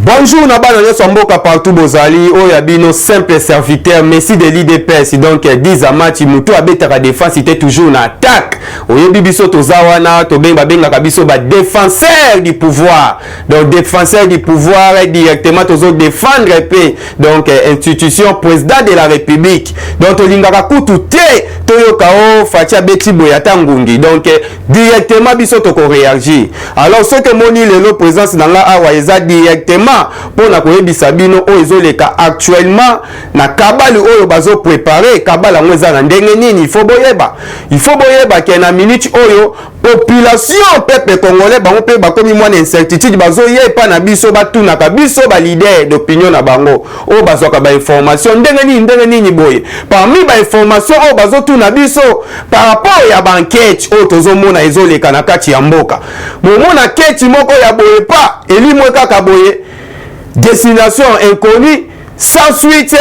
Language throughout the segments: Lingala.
Bonjour, Nabana Somboka partout Bozali, Oyabino, simple serviteur, Messi de l'IDPS, donc 10 à match, Moutou Abeta la défense, c'était toujours une attaque. Oyebibiso Tozawana, Tobenga Benga Kabiso, défenseur du pouvoir. Donc, défenseur du pouvoir, directement, Tozo défendre donc, institution, président de la République. Donc, Olingaka Koutoute, Toyokao, Fatia Beti Boyata Ngungi. Donc, directement, Biso Toko réagir. Alors, ce que Moni Lelo présence dans la Awaïza directement, pour la koyebisa bino o ezoleka actuellement na kabali oyo bazo préparer kabala mweza na ndenge nini il faut boyeba ke na minute oyo population peuple congolais bango pe bakomi mwana incertitude bazo yepa na biso batuna ka biso ba leader d'opinion na bango o bazoka ba information ndenge nini boye parmi ba information o bazo tuna biso par rapport ya banquete o tozo mona ezoleka na kati ya mboka momona keti moko ya boye pa elimwe kaka boye destination inconnue sans suite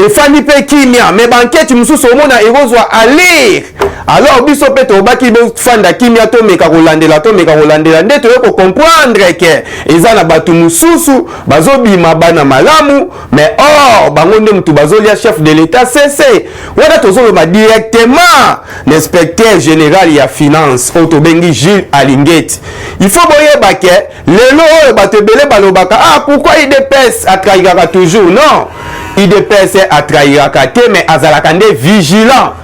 et fani pe kimia mais banquette mususu omona erozwa aller alors biso pe to baki bo fanda kimia to meka kolandela nde to ko comprendre que eza na batu mususu bazobima bana malamu mais or bango nde mutu bazolia chef de l'état cc wala tozoloba directement l'inspecteur général ya finance oto bengi Gilles Alingeti il faut boyeba que lelo oyo batebele balobaka pourquoi IDPS atrahiraka toujours non IDPS atrahiraka te mais azalaka nde vigilant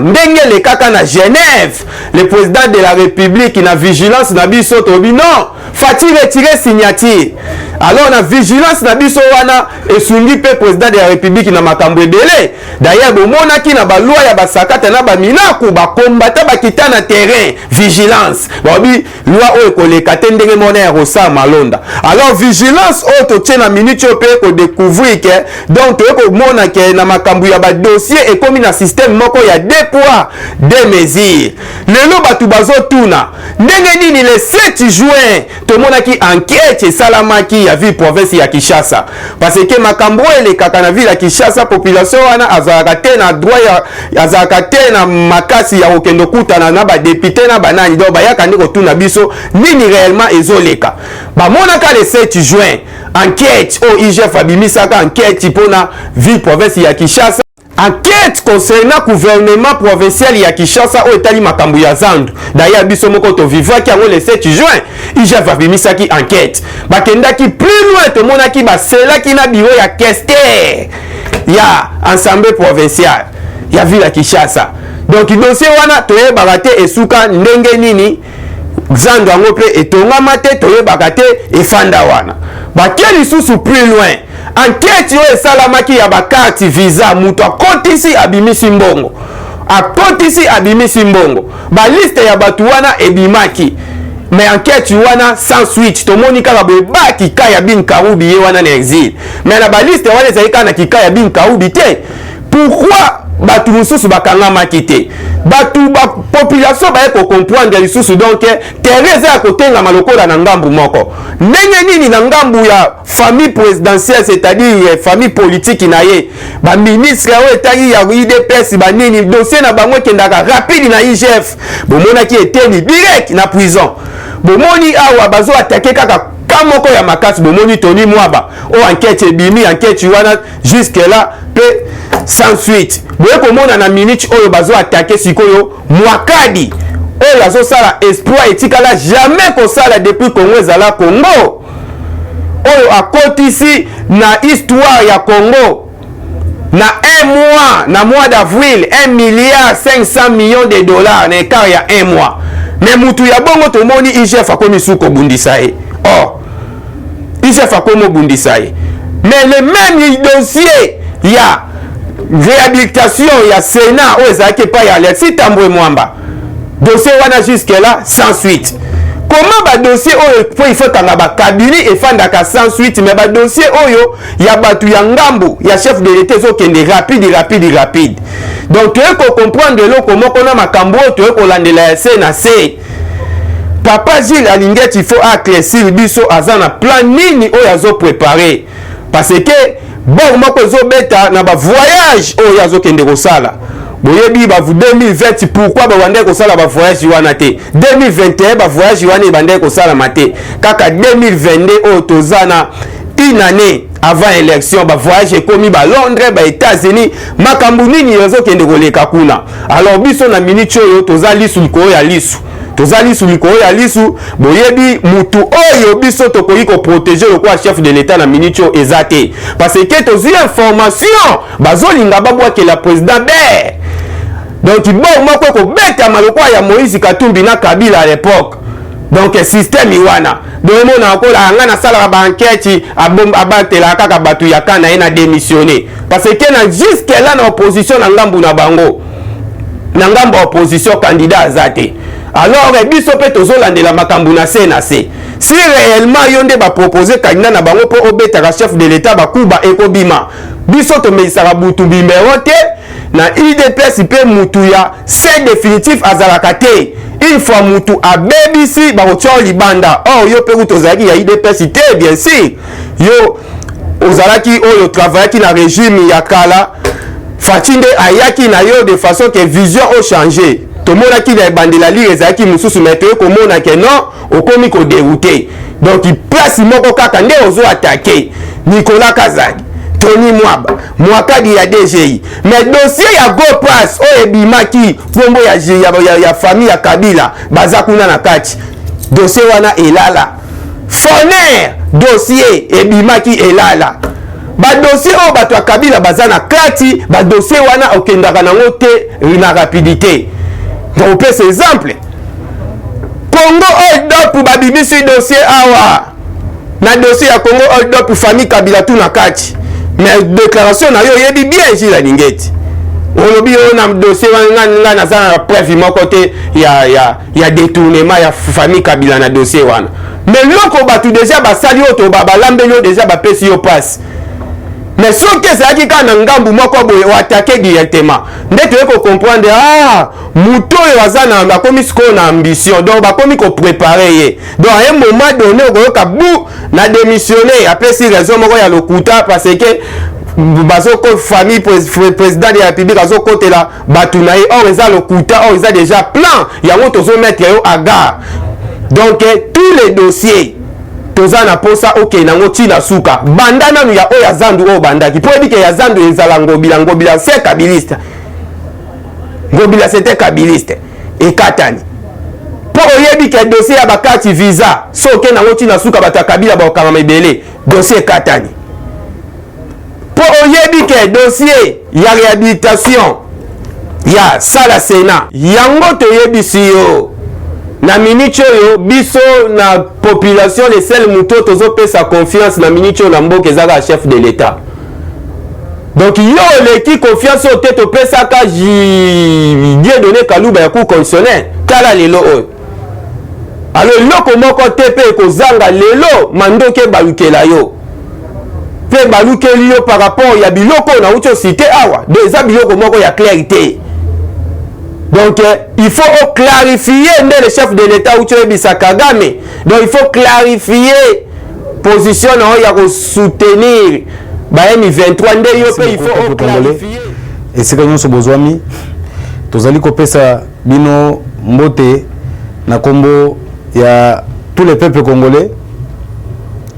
ndenge le kaka na Genève le président de la République na vigilance na biso tobi non fati retirer signature alors na vigilance na biso wana esungi pe président de la République na makambo ebele d'ailleurs bomona ki na ba loi ya basakata na ba minaku ba kombata bakita na terrain vigilance bobi loi oyo koleka te ndenge mona ya rosa malonda alors vigilance oyo to tena minute pe ko découvrir que donc to ko mona ke na makambo ya ba dossier et comme na système moko ya deux poids deux mesures lelo batu bazo tuna ndenge nini le 7 juin to mona ki enquête salamaki ya ville province ya Kinshasa parce que makambo ele kaka na ville ya Kinshasa population wana azalaka te na droit ya azalaka te na makasi ya okendo kutana na ba député na banani donc bayaka ndiko tuna biso nini réellement ezoleka ba mona ka le 7 juin enquête o IGF abimisaka enquête pona ville province ya Kinshasa enquête concernant gouvernement provincial ya Kinshasa o etali makambo ya zandu d'ailleurs biso moko to vivaki yango le 7 juin IGF abimisaki enquête bakendaki plus loin to monaki baselaki na bureau ya questeur ya assemblée provinciale ya ville ya Kinshasa donc dossier wana toyebaka te esuka ndenge nini zandu yango pe etongama te toyebaka te efanda wana bakie lisusu plus loin enquête yo esalamaki ya bakarte visa mutu akotisi abimisi mbongo baliste ya batu wana ebimaki mais enquête wana sans suite tomoni kaka boye bakika ya Bin Karoubi ye wana na exil mais na baliste wana ezali kaka na kika ya Bin Karoubi te pourquoi batu mususu bakangamaki te batu population baye ko comprendre lisusu donc tereza ya kotengama lokola na ngambu moko ndenge nini na ngambu ya famille présidentielle c'est-à-dire famille politique na ye ba ministre o etali ya IDPS ba nini dossier na bango kendaka rapide na IGF bomona ki eteli direct na prison bomoni awa bazo attaquer kaka kamoko ya makasi bomoni Tony Mwaba o enquête ebimi enquête wana jusque là pe sans suite boye komona na minute oyo bazo attaquer sikoyo Mwakadi oyo azosala espoir etikala jamais kosala depuis Congo ezala Congo oyo akotisi na histoire ya Congo na un mois d'avril 1,5 milliard de dollars na écart ya un mois mais mutu ya bongo tomoni IGF akomi suko bundisa ye IGF akomi bundisa ye mais le même dossier ya réhabilitation ya Sénat o ezaki pa ya Alexis Tambwe Mwamba dossier wana jusque là sans suite comment ba dossier oyo il faut tanga ba cabinet et fandaka sans suite mais ba dossier oyo ya batu ya ngambu ya chef de l'état zo kende rapide donc tu ko comprendre loko moko na makambo tu ko landela CNC papa Gilles Alingeti il faut éclaircir biso azana plan nini oyo azo préparer parce que bon moko zo beta na ba voyage oyo azo kende kosala boyebi ba 2020 pourquoi ba wande ko sala ba voyage wana te 2021 ba voyage wana bande ko sala mate kaka 2022 otozana une année avant élection ba voyage ekomi ba Londres ba États-Unis makambu nini yozo kende koleka kuna alors biso na minute oyo tozali sul ko ya lisu tozali sul ko ya lisu boyebi mutu oyo biso tokoki ko protéger le quoi chef de l'état na minute oyo ezate parce que tozi information bazolinga babwa ke la président Ber donc bon moko ko beta malokwa ya Moïse Katumbi na Kabila à l'époque donc système iwana domo na ko la ngana sala ba enquête abatela kaka batu ya kana ina démissionner parce que na jusque là na opposition na ngambu na bango na ngambu opposition candidat azate alors biso pe tozolandela makambu na CNC si réellement yonde ba proposer candidat na bango po obeta chef de l'état ba kuba ekobima biso to meisara butu bimero te na IDPS pe mutu ya c'est définitif azalakate une fois mutu a BBC ba otio libanda oh yo pe utozaki ya IDPS te bien sûr yo ozalaki oyo travaillaki na régime ya kala fatinde ayaki na yo de façon que vision au changer to mona ki na bandela li ezaki mususu meteo ko mona ke non okomi ko dérouter donc place moko kaka nde ozo attaquer Nicolas Kazadi Tony Mwaba Mwakadi ya DGI mais dossier ya Go Pass o ebimaki pombo ya famille ya Kabila baza kuna na kati dossier wana elala Foner dossier ebimaki elala ba dossier o bato ya Kabila baza na kati ba dossier wana okendaka nango te na rapidité donc pe ces exemples Congo hold up ba bibisi dossier awa na dossier ya Congo hold up famille Kabila tu na kati mais déclaration na yo yebi bien Gilles Lingeti olobi yo na dossier wana na za preuve moko te ya détournement ya famille Kabila na dossier wana mais loko batu déjà basali yo to balambe yo déjà ba pesi yo passe mais soki ezalaki kaka na ngambu moko boye oatake directement nde toyei comprendre mutu oyo aza na bakomi sikoyo na ambition donc bakomi koprépare ye donc à un moment donné okoyoka bu na démissionner apesi raison moko ya lokuta parce que bazoko famille président de la République azokotela batu na ye or eza lokuta or eza déjà plan yango tozomettre yo à gare donc tous les dossiers tozana posa ok nango tina suka banda nanu ya oya zandu o bandaki po ebike ya zandu ezala ngobila c'est kabiliste ngobila c'était kabiliste ekatani po oyebike dossier ya bakati visa so ok nango tina suka bata Kabila ba okama mebele dossier ekatani po oyebike dossier ya réhabilitation ya sala Sénat yango toyebisi yo na minute oyo biso na population les sel muto tozo pesa confiance na minute oyo na mboka ezaka chef de l'état donc yo leki confiance au tête pesa ka Dieu donné Kaluba ya cour constitutionnel kala lelo oyo alors loko moko tepe ko zanga lelo mandoke balukela yo pe balukeli yo par rapport ya biloko na ucho cité awa déjà biloko moko ya clarté. Donc il faut clarifier le chef de l'État où tu es Kagame. Donc il faut clarifier position ya soutenir M23 il faut clarifier. Et c'est quand nous besoin tozali kopesa bino mbote na kombo ya tous les peuples congolais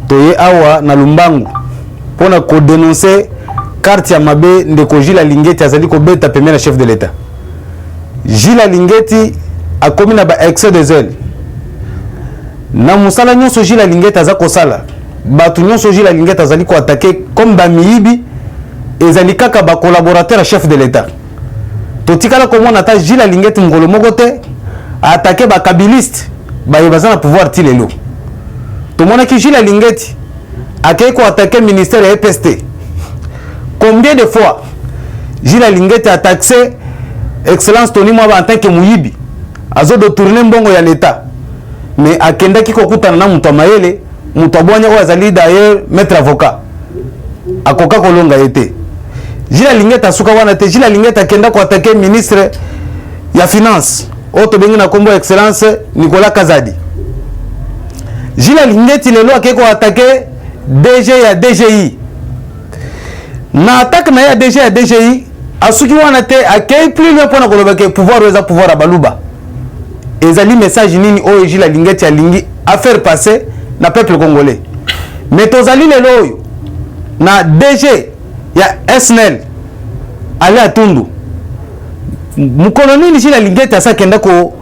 toye awa na Lumbangu pona ko dénoncer carte ya mabe ndeko Gilles Lingeti azali ko beta premier chef de l'État. Gilles Lingeti a commis na ba excès de zèle na musala nyonso Gilles Lingeti aza kosala batu nyonso Gilles Lingeti azali ko attaquer comme ba miyibi ezali kaka ba collaborateur chef de l'État totikala komona ta Gilles Lingeti ngolo moko te attaquer ba kabiliste ba yebaza na pouvoir tilelo to mona ki Gilles Lingeti akay ko attaquer ministère ya EPST combien de fois Gilles Lingeti a taxé Excellence Tony Mwaba en tant que muyibi azo de tourner mbongo ya l'État mais akenda kiko kutana na mutu mayele mutu abwanya ko azali d'ailleurs maître avocat akoka kolonga yete Gilles Lingeti asuka wana te Gilles Lingeti akenda ko attaquer ministre ya finance oto bengi na kombo Excellence Nicolas Kazadi. Gilles Lingeti lelo akeko attaquer DG ya DGI na attaque na ya DG ya DGI asuki wana te akei plus loin pona koloba ke pouvoir oza pouvoir à baluba ezali message nini oyo Gilles Alingeti alingi à faire passer na peuple congolais mais tozali lelo oyo na DG ya SNEL ali atundu mukolo nini Gilles Alingeti asakenda ko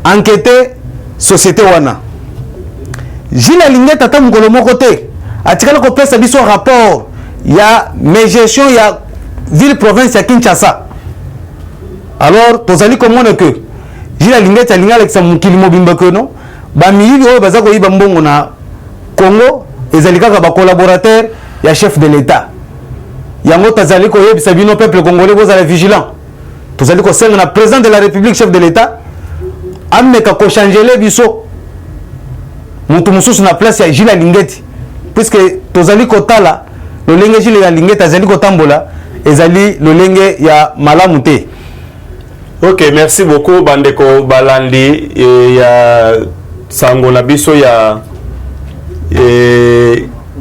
enquêter société wana Gilles Alingeti ata mukolo moko te atikala ko pesa biso rapport ya gestion ya ville province ya Kinshasa. Alors tozali komona que Gilles Alingeti alinga Alexa mukili mobimba que non ba miyili oyo baza ko yiba mbongo na Congo ezali kaka ba collaborateur ya chef de l'état yango tazali ko yebisa bino peuple congolais bozala vigilant tozali ko senga na président de la république chef de l'état ameka ko changer biso mutu mususu na place ya Gilles Alingeti puisque tozali ko tala lolenge Gilles Alingeti azali ko tambola ezali lolenge ya malamu te. Ok, merci beaucoup bandeko balandi ya sango na biso ya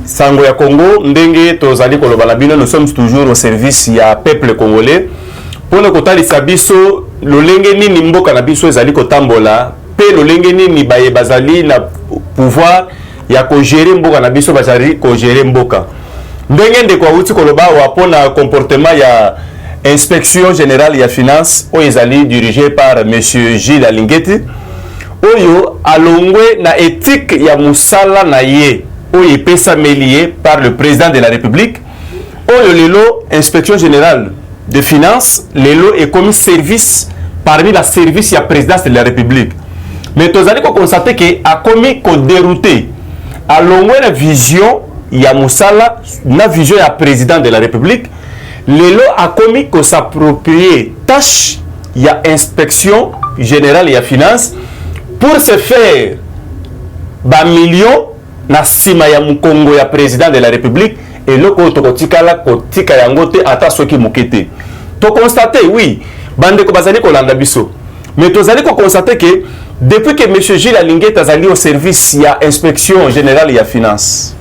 sango ya Congo ndenge tozali koloba na bino nous sommes toujours au service ya peuple congolais pour le kotalisa biso lolenge nini mboka na biso ezali kotambola pe lolenge nini baye bazali na pouvoir ya ko gérer mboka na biso bazali ko gérer mboka ndenge ndeko awuti koloba wa pona comportement ya inspection générale ya finance oyo ezali dirigé par monsieur Gilles Alingeti oyo alongwe na éthique ya musala na ye oyo epesa melie par le président de la république oyo lelo inspection générale de finance lelo est comme service parmi la service ya présidence de la république mais tozali ko constater que a commis ko dérouter alongwe na vision ya musala na vision ya président de la république lelo a commis ko s'approprier tâche ya inspection générale ya finance pour se faire ba million na sima ya mukongo ya président de la république et loko tokotikala kotika yango te ata soki mokete to constater oui bande ko bazali ko landa biso mais tozali ko constater que depuis que monsieur Gilles Alingeti azali au service ya inspection générale ya finance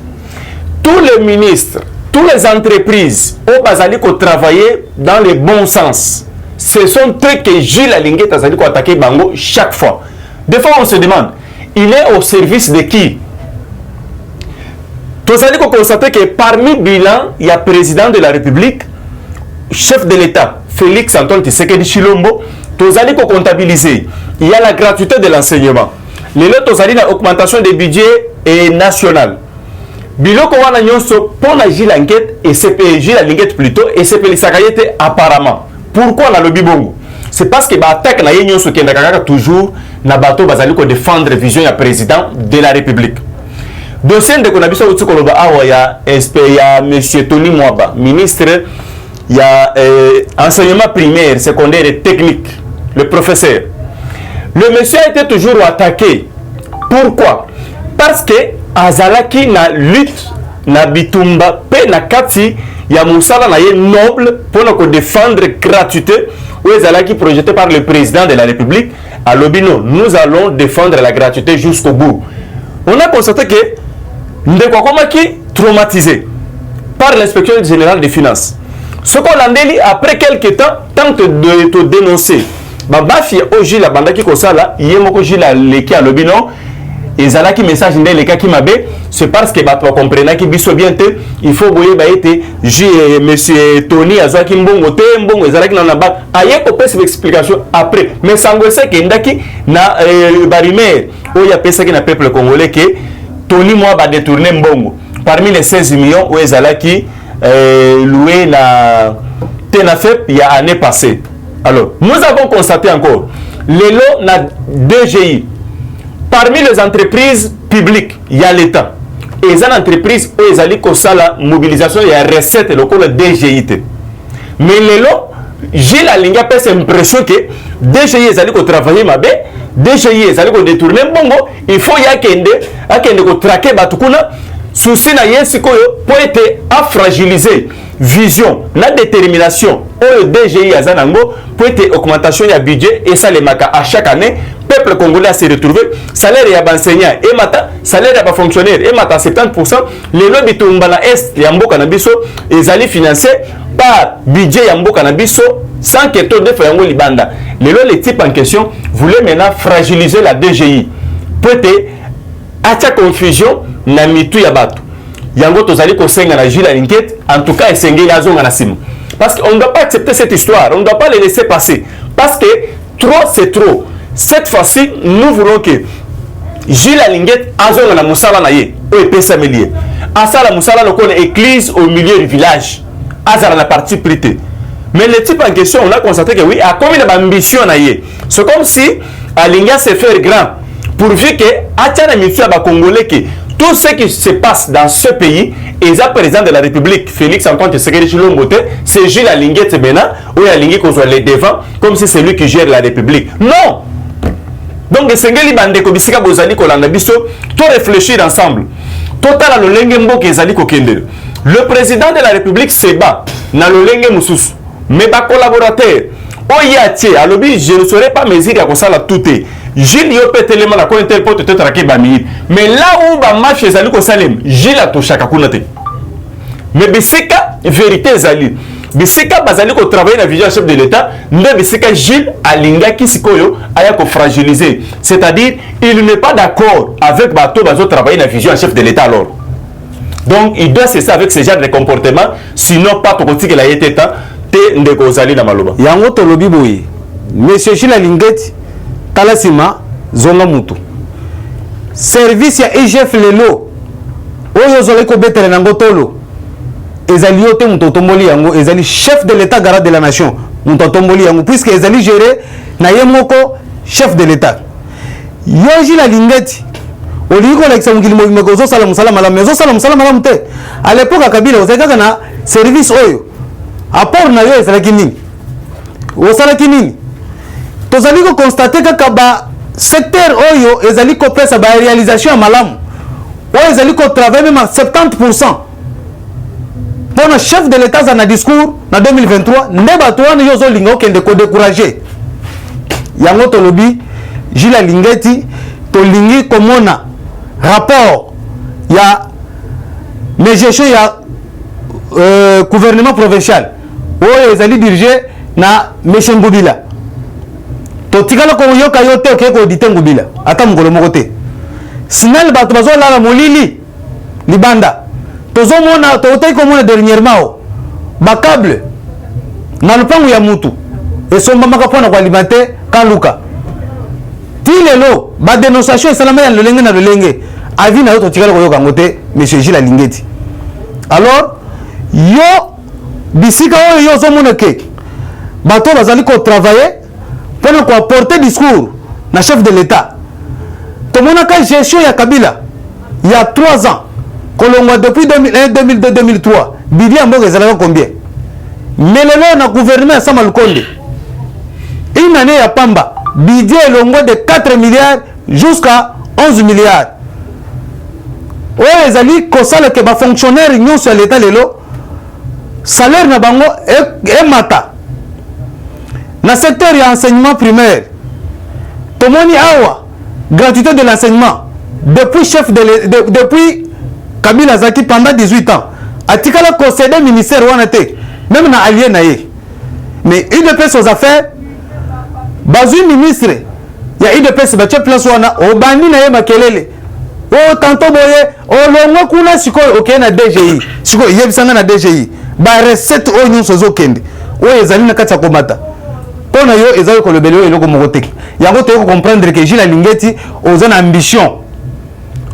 tous les ministres tous les entreprises au bazali ko travailler dans le bon sens ce sont eux que Gilles Alingeti azali ko attaquer bango chaque fois. Des fois on se demande il est au service de qui? Tozali ko constater que parmi bilan il y a président de la république chef de l'état Félix Antoine Tshisekedi Tshilombo tozali ko comptabiliser il y a la gratuité de l'enseignement lelo tozali na augmentation des budgets et national biloko wana nyonso pona Gilles Alingeti et CP Gilles Alingeti plutôt et CP Lisakayete apparemment pourquoi na lobi bongo c'est parce que ba attaque na yenyo so kenda kaka toujours na bato bazali ko défendre vision ya président de la république dossier de konabiso utiko loba awa ya SP ya monsieur Tony Mwaba ministre ya enseignement primaire secondaire et technique le professeur le monsieur a été toujours attaqué pourquoi parce que azalaki na lutte na bitumba pe na kati ya musala na ye noble pour ko défendre gratuité ou ezalaki projeté par le président de la république à Lobino nous allons défendre la gratuité jusqu'au bout. On a constaté que ndeko komaki traumatisé par l'inspection générale des finances ce qu'on landeli après quelques temps tente de te dénoncer babafi oji la bandaki kosala yemoko jila leki à Lobino ezalaki message nde lekaki mabe c'est parce que bato comprenaki biso bien te il faut boye ba ete monsieur Tony azwaki mbongo te mbongo ezalaki na ba aye ko pesa explication après mais sango se ke ndaki na barimer oya pesa ki na peuple congolais que Tony moi ba détourner mbongo parmi les 16 millions où ezalaki loué na Tenafep il y a année passée. Alors nous avons constaté encore lelo na DGI parmi les entreprises publiques, il y a l'État. Et les entreprises où ils allaient la mobilisation, il y a recette locale DGIT. Mais les lots, j'ai la ligne à cette impression que DGI ils allaient travailler ma bé, DGI ils allaient détourner bongo. Il faut y a traquer batukuna. Souci na yensi koyo pour être à fragiliser vision, la détermination. Au DGI azanango pour être augmentation ya budget et ça les maka à chaque année. Peuple peuple congolais s'est retrouvé, salaire ya enseignant et mata, salaire ya fonctionnaire et mata 70%, les lobby tombala est ya mboka na biso ezali financé par budget ya mboka na biso sans que tout de fayango libanda. Les types en question voulaient maintenant fragiliser la DGI. Peut-être acha confusion na mitu ya batu. Yango tozali ko senga na Gilles Linguet, en tout cas esengeli la zone na sim. Parce qu'on ne doit pas accepter cette histoire, on ne doit pas les laisser passer. Parce que trop c'est trop. Cette fois-ci, nous voulons que Gilles Linguet azonga na musala na ye, o epesa melie. Asala musala le connaît église au milieu du village. Azara la partie privée. Mais le type en question, on a constaté que oui, a combien d'ambition na ye. C'est comme si Alinga s'est fait grand. Pourvu que Atiana Mitsu a Congolais que tout ce qui se passe dans ce pays, et le président de la République, Félix Antoine Tshisekedi Tshilombo, c'est Gilles Alinguet Tebena, ou Alinguet qu'on soit les devant, comme si c'est lui qui gère la République. Non! Donc, Sengeli Bandeko Bisika Bozali Kolanda Biso, tout réfléchir ensemble. Total le Lengembo Kezali Kokende. Le président de la République se bat dans le Lenge Moussous. Mais ma collaborateur, Oyatie, à l'objet, je ne serai pas mesure à ça la tout est. Gilles Yopé Téléman a connu tel pote peut-être à Kébami. Mais là où ma marche est allée au Salem, Gilles a touché à Kakunate. Mais Bissika, vérité Zali. Bissika Bazali ko travaille dans la vision chef de l'État, mais Bissika Gilles Alinga Kisikoyo a fragiliser. C'est-à-dire, il n'est pas d'accord avec Bato Bazo travailler dans la vision chef de l'État alors. Donc, il doit cesser avec ce genre de comportement, sinon pas pour qu'il a été temps. Yango to lobi boye monsieur Gilles Linguet talasima zonga mutu service ya IGF lelo oyo zole ko betere nango tolo ezali yote muto tomboli yango ezali chef de l'état garant de la nation muto tomboli yango puisque ezali géré na yemoko chef de l'état yo Gilles Linguet oliko la kisangili mo gozo sala musala mala mezo sala musala mala mute à l'époque à Kabila ozaka na service oyo apport na yo ezalaki nini osalaki nini tozali ko constater kaka ba secteur oyo ezali ko pesa ba réalisation ya malamu oyo ezali ko travailler même à 70% pour le chef de l'état za na discours na 2023 nde bato wana yo zolinga okende ko décourager yango tolobi Gilles Lingeti tolingi komona rapport ya les gestion ya gouvernement provincial oyo ezali dirigé na Monsieur Ngubila to tikala ko yoka yote ke ko auditer Ngubila ata mongolo moko te sinal bato bazo lala molili libanda tozo mona to tay ko mona dernièrement ba câble na lupango ya mutu esomba maka pona kwa alimenter kaluka tilelo ba dénonciation salama ya lolenge na lolenge avi na yo to tikala ko yoka ngote Monsieur Gilles Lingeti. Alors yo bisika oyo yo zomona ke bato bazali ko travailler pour ko apporter discours na chef de l'état tomona ka gestion ya Kabila il y a 3 ans kolongwa depuis 2001 2002 2003 budget mboka ezalaka combien mais lelo na gouvernement ya Sama Lukonde une année ya pamba budget elongo de 4 milliards jusqu'à 11 milliards oyo ezali kosala ke ba fonctionnaire nyonso ya l'état lelo salaire na bango e mata na secteur ya enseignement primaire tomoni awa gratuité de l'enseignement depuis chef depuis Kabila Zaki pendant 18 ans atikala concédé ministère wana te même na allié na ye mais UDPS aux affaires bazui ministre ya UDPS ba chef place wana obandi na ye makelele o tanto boye o longo kuna siko okay na DGI siko yebisanga na DGI ba recette o nyonso zokende o ezali na kati ya komata pona yo ezali ko lebelo eloko moko te yango to comprendre que Gilles Lingeti ozana ambition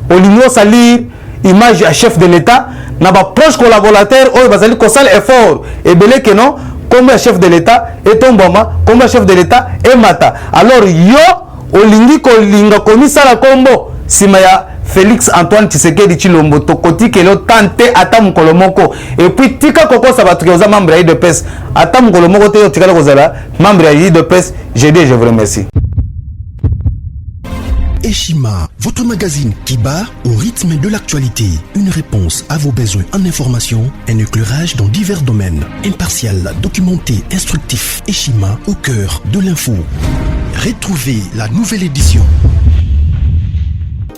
olingo salir image à chef de l'état na ba proche collaborateur o bazali ko sala effort et belé que non comme chef de l'état et tombama comme chef de l'état et mata alors yo olingi ko linga komisala kombo sima ya Félix Antoine Tshisekedi Tshilombo tokoti kelo tante ata mukolo moko et puis tika koko sabatu koza membre ya IDPS ata mukolo moko te tika kozala membre ya IDPS. Je vous remercie. Eshima, votre magazine qui bat au rythme de l'actualité. Une réponse à vos besoins en information, un éclairage dans divers domaines. Impartial, documenté, instructif. Eshima, au cœur de l'info. Retrouvez la nouvelle édition.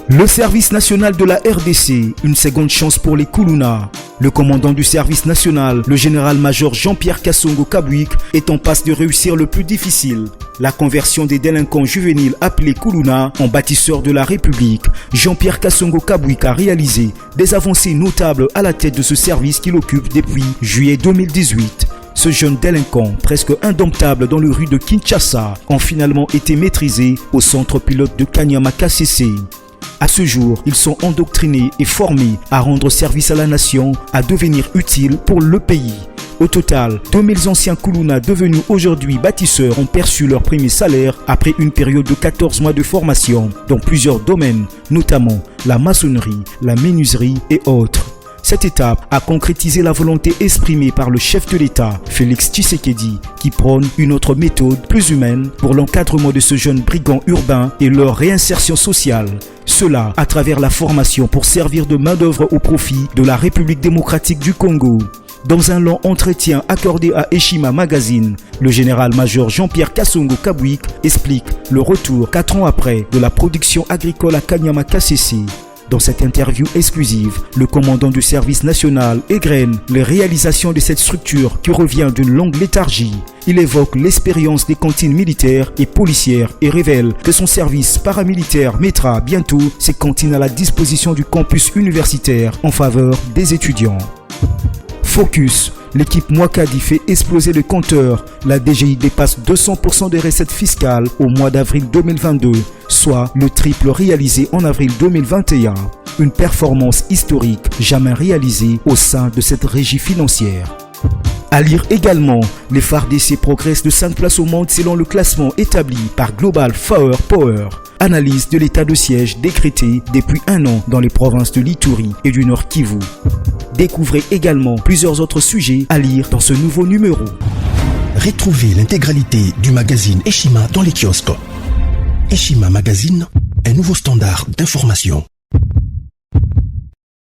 Le service national de la RDC, une seconde chance pour les Kuluna. Le commandant du service national, le général-major Jean-Pierre Kassongo Kabouik, est en passe de réussir le plus difficile. La conversion des délinquants juvéniles appelés Kuluna en bâtisseurs de la République. Jean-Pierre Kassongo Kabouik a réalisé des avancées notables à la tête de ce service qu'il occupe depuis juillet 2018. Ce jeune délinquant, presque indomptable dans les rues de Kinshasa, ont finalement été maîtrisés au centre pilote de Kanyama KCC. À ce jour, ils sont endoctrinés et formés à rendre service à la nation, à devenir utiles pour le pays. Au total, 2000 anciens Kuluna devenus aujourd'hui bâtisseurs ont perçu leur premier salaire après une période de 14 mois de formation dans plusieurs domaines, notamment la maçonnerie, la menuiserie et autres. Cette étape a concrétisé la volonté exprimée par le chef de l'État, Félix Tshisekedi, qui prône une autre méthode plus humaine pour l'encadrement de ce jeune brigand urbain et leur réinsertion sociale. Cela à travers la formation pour servir de main-d'œuvre au profit de la République démocratique du Congo. Dans un long entretien accordé à Eshima Magazine, le général-major Jean-Pierre Kassongo Kabouik explique le retour 4 ans après de la production agricole à Kanyama KCC. Dans cette interview exclusive, le commandant du service national égrène les réalisations de cette structure qui revient d'une longue léthargie. Il évoque l'expérience des cantines militaires et policières et révèle que son service paramilitaire mettra bientôt ses cantines à la disposition du campus universitaire en faveur des étudiants. Focus. L'équipe Mwakadi fait exploser le compteur. La DGI dépasse 200% des recettes fiscales au mois d'avril 2022, soit le triple réalisé en avril 2021. Une performance historique jamais réalisée au sein de cette régie financière. À lire également, les FARDC progressent de 5 places au monde selon le classement établi par Global Power. Analyse de l'état de siège décrété depuis 1 an dans les provinces de l'Ituri et du Nord Kivu. Découvrez également plusieurs autres sujets à lire dans ce nouveau numéro. Retrouvez l'intégralité du magazine Eshima dans les kiosques. Eshima Magazine, un nouveau standard d'information.